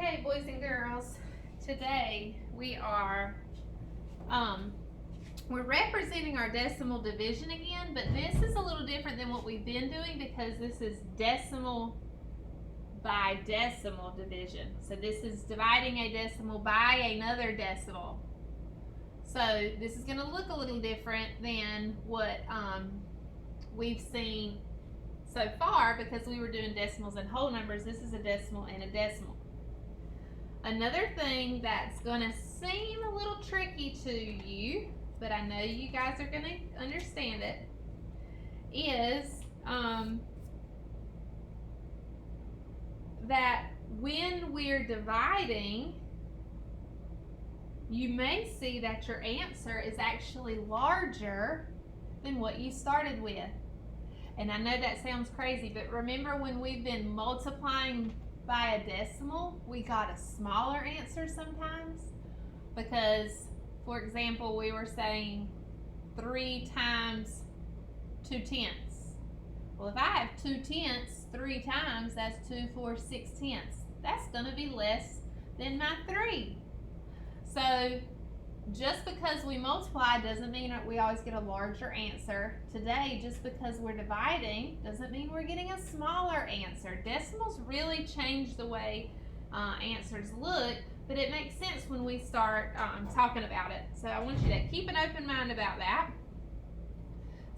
Okay, boys and girls, today we're representing our decimal division again, but this is a little different than what we've been doing because this is decimal by decimal division. So this is dividing a decimal by another decimal. So this is going to look a little different than what we've seen so far because we were doing decimals and whole numbers. This is a decimal and a decimal. Another thing that's going to seem a little tricky to you, but I know you guys are going to understand it, is that when we're dividing, you may see that your answer is actually larger than what you started with. And I know that sounds crazy, but remember when we've been multiplying by a decimal, we got a smaller answer sometimes because, for example, we were saying 3 times 2/10. Well, if I have 2/10 3 times, that's 2 4 6/10. That's going to be less than my 3. So just because we multiply doesn't mean that we always get a larger answer. Today, just because we're dividing doesn't mean we're getting a smaller answer. Decimals really change the way answers look, but it makes sense when we start talking about it. So I want you to keep an open mind about that.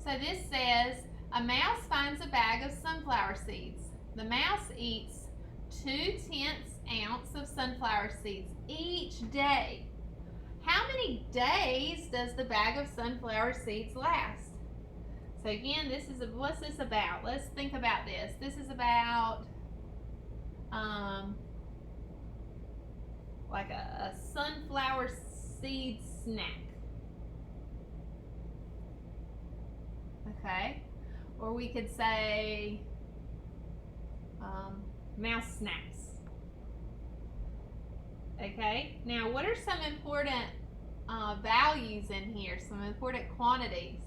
So this says, a mouse finds a bag of sunflower seeds. The mouse eats 2/10 ounce of sunflower seeds each day. How many days does the bag of sunflower seeds last? So again, what's this about? Let's think about this. This is about like a sunflower seed snack. Okay, or we could say mouse snacks. Okay, now what are some important values in here, some important quantities?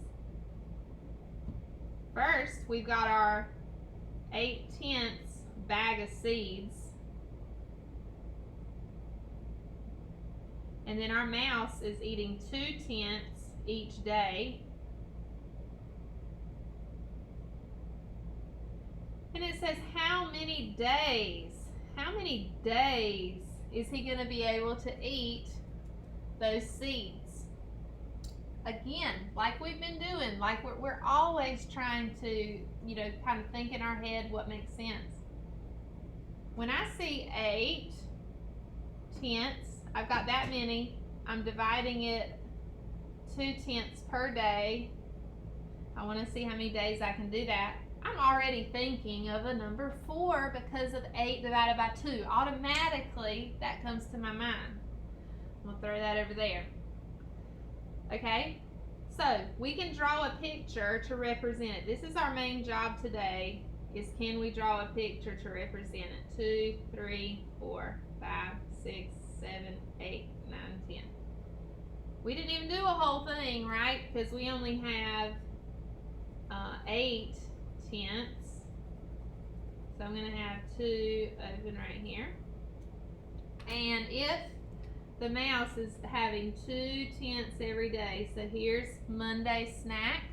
First, we've got our 8/10 bag of seeds. And then our mouse is eating 2/10 each day. And it says how many days is he going to be able to eat those seeds? Again, like we've been doing, like we're always trying to, kind of think in our head what makes sense. When I see 8/10, I've got that many. I'm dividing it 2/10 per day. I want to see how many days I can do that. I'm already thinking of a number 4 because of 8 divided by 2. Automatically, that comes to my mind. I'm going to throw that over there. Okay, so we can draw a picture to represent it. This is our main job today, is can we draw a picture to represent it? 2, 3, 4, 5, 6, 7, 8, 9, 10. We didn't even do a whole thing, right? Because we only have 8/10. So I'm going to have 2 open right here. And if the mouse is having 2/10 every day, so here's Monday snack,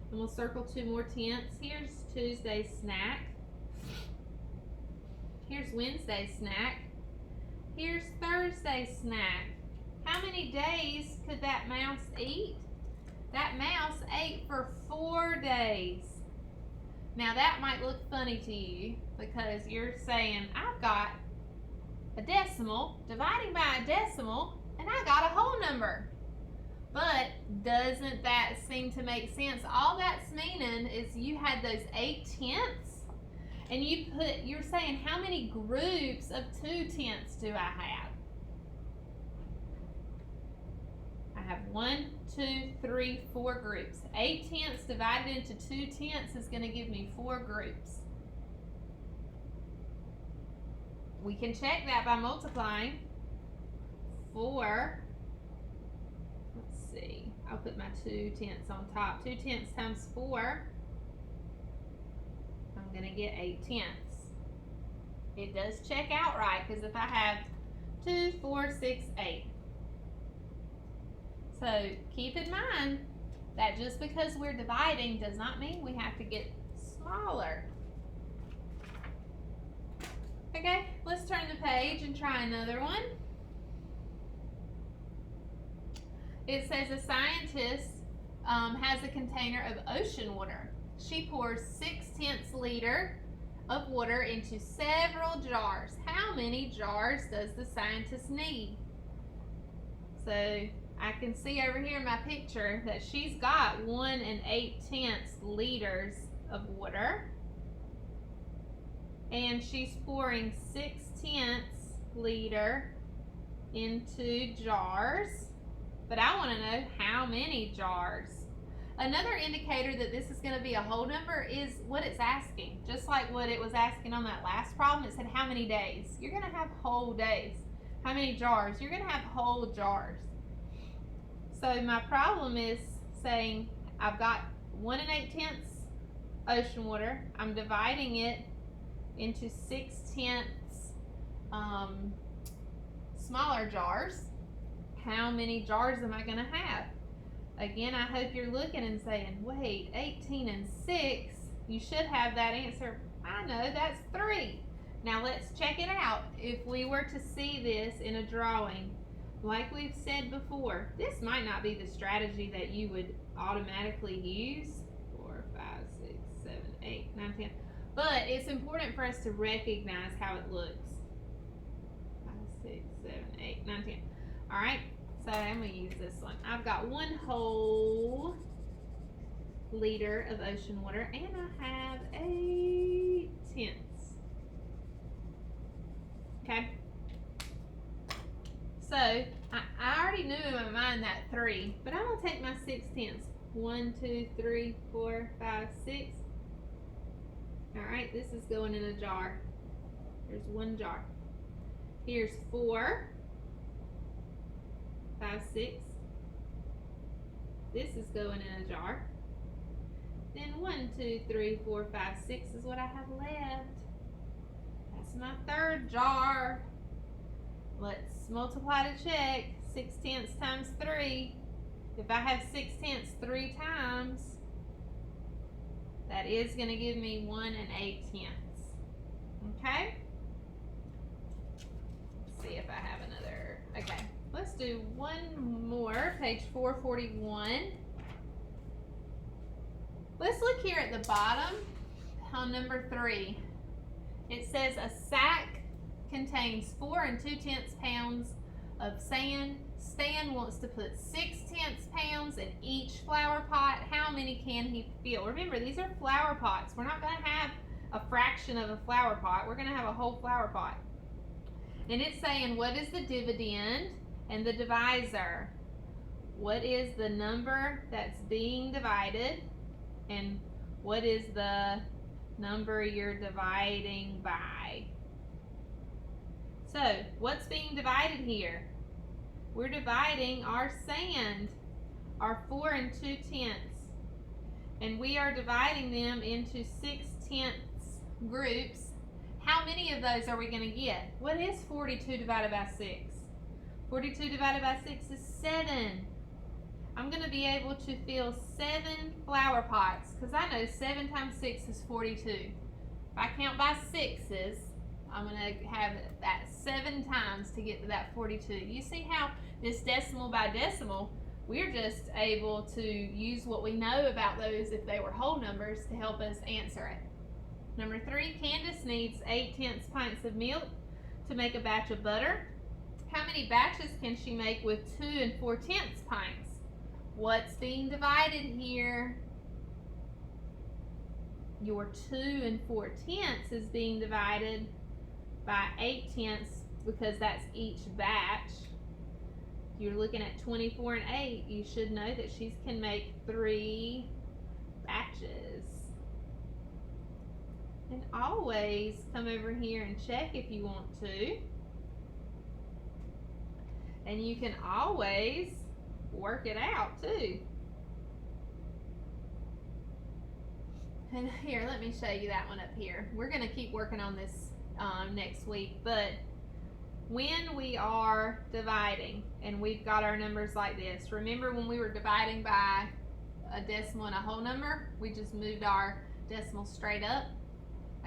and we'll circle 2 more tenths. Here's Tuesday snack. Here's Wednesday snack. Here's Thursday snack. How many days could that mouse eat? That mouse ate for 4 days. Now that might look funny to you because you're saying, I've got a decimal dividing by a decimal and I got a whole number. But doesn't that seem to make sense? All that's meaning is you had those 8/10 and you're saying how many groups of 2/10 do I have? I have 1, 2, 3, 4 groups. 8/10 divided into 2/10 is going to give me 4 groups. We can check that by multiplying. 4, let's see, I'll put my 2/10 on top. 2/10 times 4, I'm going to get 8/10. It does check out right, because if I have 2, 4, 6, 8. So keep in mind that just because we're dividing does not mean we have to get smaller. Okay, let's turn the page and try another one. It says a scientist has a container of ocean water. She pours 6/10 liter of water into several jars. How many jars does the scientist need? So I can see over here in my picture that she's got 1 8/10 liters of water. And she's pouring 6/10 liter into jars. But I want to know how many jars. Another indicator that this is going to be a whole number is what it's asking. Just like what it was asking on that last problem, it said how many days. You're going to have whole days. How many jars? You're going to have whole jars. So my problem is saying I've got 1 8/10 ocean water. I'm dividing it into 6/10 smaller jars. How many jars am I going to have? Again, I hope you're looking and saying, wait, 18 and 6, you should have that answer. I know, that's 3. Now let's check it out. If we were to see this in a drawing, like we've said before, this might not be the strategy that you would automatically use. 4, 5, 6, 7, 8, 9, 10. But it's important for us to recognize how it looks. 5, 6, 7, 8, 9, 10. All right. So I'm going to use this one. I've got 1 whole liter of ocean water, and I have 8/10. Okay. So I already knew in my mind that 3, but I'm going to take my 6/10. 1, 2, 3, 4, 5, 6. All right, this is going in a jar. There's 1 jar. Here's 4. 5, 6. This is going in a jar. Then 1, 2, 3, 4, 5, 6 is what I have left. That's my 3rd jar. Let's multiply to check. 6/10 times 3. If I have 6/10 3 times, that is going to give me 1 8/10. Okay? Let's see if I have another. Okay. Let's do one more, page 441. Let's look here at the bottom on number 3. It says a sack contains 4 2/10 pounds of sand. Stan wants to put 6/10 pounds in each flower pot. How many can he fill? Remember, these are flower pots. We're not going to have a fraction of a flower pot. We're going to have a whole flower pot. And it's saying, what is the dividend and the divisor? What is the number that's being divided, and what is the number you're dividing by? So what's being divided here? We're dividing our sand, our 4 2/10, and we are dividing them into 6/10 groups. How many of those are we going to get? What is 42 divided by 6? 42 divided by 6 is 7. I'm going to be able to fill 7 flower pots, because I know 7 times 6 is 42. If I count by 6s, I'm going to have that 7 times to get to that 42. You see how this decimal by decimal, we're just able to use what we know about those if they were whole numbers to help us answer it. Number 3, Candace needs 8/10 pints of milk to make a batch of butter. How many batches can she make with 2 4/10 pints? What's being divided here? Your 2 4/10 is being divided by 8/10 because that's each batch. You're looking at 24 and 8. You should know that she can make 3 batches. And always come over here and check if you want to. And you can always work it out too. And here, let me show you that one up here. We're going to keep working on this next week. But when we are dividing and we've got our numbers like this, remember when we were dividing by a decimal and a whole number, we just moved our decimal straight up.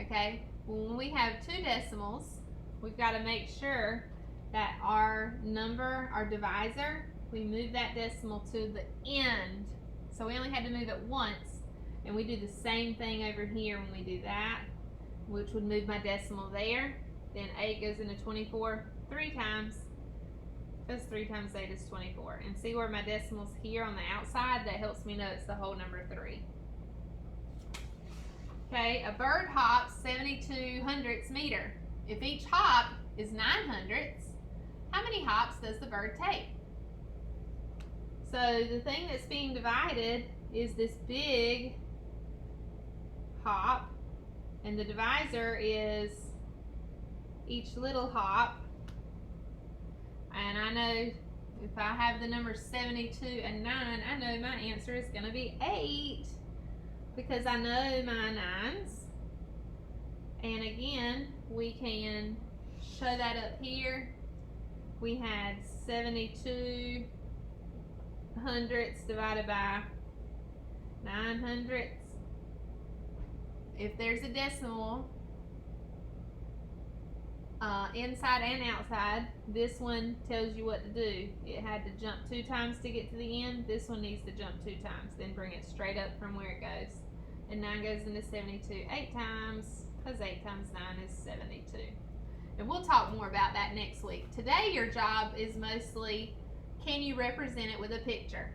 Okay, when we have two decimals, we've got to make sure that our number, our divisor, we move that decimal to the end. So we only had to move it once, and we do the same thing over here when we do that, which would move my decimal there. Then 8 goes into 24 3 times, because 3 times 8 is 24. And see where my decimal's here on the outside? That helps me know it's the whole number 3. Okay, a bird hops 72 hundredths meter. If each hop is 9 hundredths, how many hops does the bird take? So the thing that's being divided is this big hop, and the divisor is each little hop. And I know if I have the numbers 72 and 9, I know my answer is going to be 8, because I know my nines. And again, we can show that up here. We had 72 hundredths divided by 9 hundredths. If there's a decimal inside and outside, this one tells you what to do. It had to jump 2 times to get to the end. This one needs to jump 2 times, then bring it straight up from where it goes. And 9 goes into 72 8 times, because 8 times 9 is 72. And we'll talk more about that next week. Today your job is mostly, can you represent it with a picture?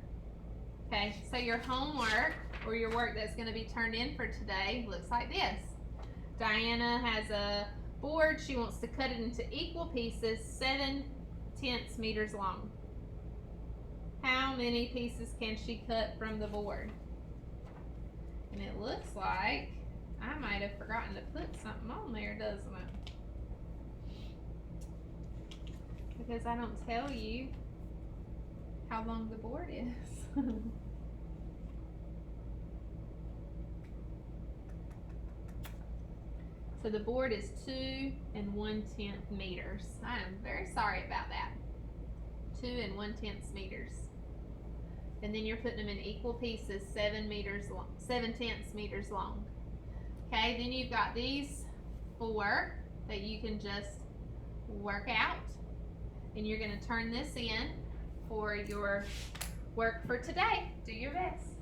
Okay, so your homework, or your work that's going to be turned in for today, looks like this. Diana has a board. She wants to cut it into equal pieces 7/10 meters long. How many pieces can she cut from the board? And it looks like I might have forgotten to put something on there, doesn't it? Because I don't tell you how long the board is. So the board is 2 1/10 meters. I am very sorry about that. 2 1/10 meters. And then you're putting them in equal pieces, 7/10 meters long. Okay, then you've got these 4 that you can just work out. And you're going to turn this in for your work for today. Do your best.